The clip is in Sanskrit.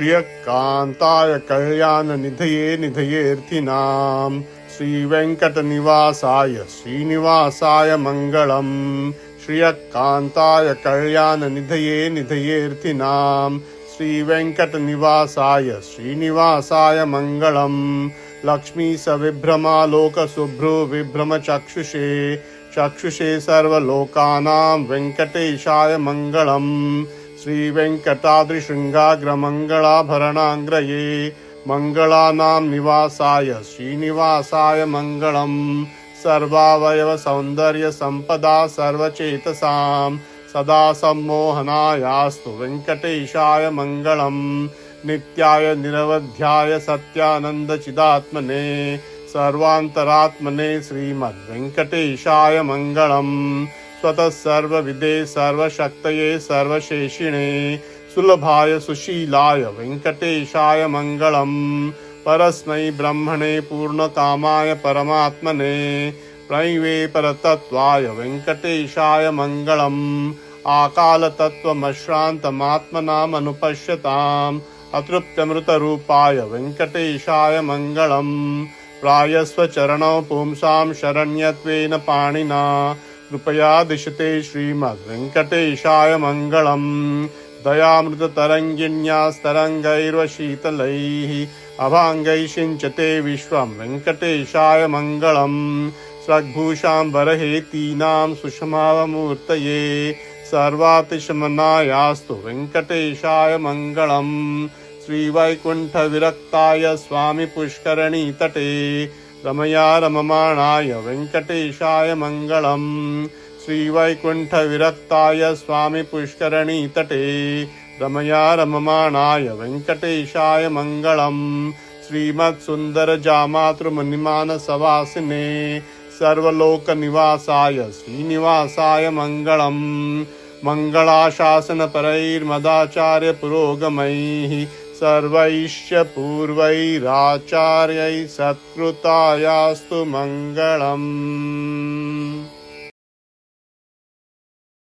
श्रियकान्ताय कल्याणनिधये निधयेऽर्थिनां श्रीवेङ्कटनिवासाय श्रीनिवासाय मङ्गलम् श्रियकान्ताय कल्याणनिधये निधयेऽर्थिनां श्रीवेङ्कटनिवासाय श्रीनिवासाय मङ्गलम् लक्ष्मी सविभ्रमालोकशुभ्रो विभ्रमचक्षुषे चक्षुषे सर्वलोकानां वेङ्कटेशाय मङ्गलम् श्रीवेङ्कटाद्रिशृङ्गाग्रमङ्गलाभरणाङ्ग्रये मङ्गलानां निवासाय श्रीनिवासाय मङ्गलम् सर्वावयवसौन्दर्यसम्पदा सर्वचेतसां सदा सम्मोहनायास्तु वेङ्कटेशाय मङ्गलम् नित्याय निरवध्याय सत्यानन्दचिदात्मने सर्वान्तरात्मने श्रीमद्वेङ्कटेशाय मङ्गलम् स्वतः सर्वविदे सर्वशक्तये सर्वशेषिणे सुलभाय सुशीलाय वेङ्कटेशाय मङ्गलम् परस्मै ब्रह्मणे पूर्णकामाय परमात्मने प्रैवे परतत्त्वाय वेङ्कटेशाय मङ्गलम् आकालतत्त्वमश्रान्तमात्मनामनुपश्यताम् अतृप्त्यमृतरूपाय वेङ्कटेशाय मङ्गलम् प्रायस्व चरणौ पुंसां शरण्यत्वेन पाणिना कृपया दिशते श्रीमद्वेङ्कटेशाय मङ्गलम् दयामृततरङ्गिण्यास्तरङ्गैर्वशीतलैः अभाङ्गैः सिञ्चते विश्वं वेङ्कटेशाय मङ्गलम् स्रग्भूषाम्बरहेतीनां सुषमावमूर्तये सर्वातिशमनायास्तु वेङ्कटेशाय मङ्गलम् श्रीवैकुण्ठविरक्ताय स्वामी पुष्करणीतटे रमया रममाणाय वेङ्कटेशाय मङ्गलम् श्रीवैकुण्ठविरक्ताय स्वामी पुष्करणीतटे रमया रममाणाय वेङ्कटेशाय मङ्गलम् श्रीमत्सुन्दरजामातृमुनिमानसवासिने सर्वलोकनिवासाय श्रीनिवासाय मङ्गलम् मङ्गलाशासनपरैर्मदाचार्यपुरोगमैः सर्वैश्च पूर्वैराचार्यैः सत्कृतायास्तु मङ्गलम्।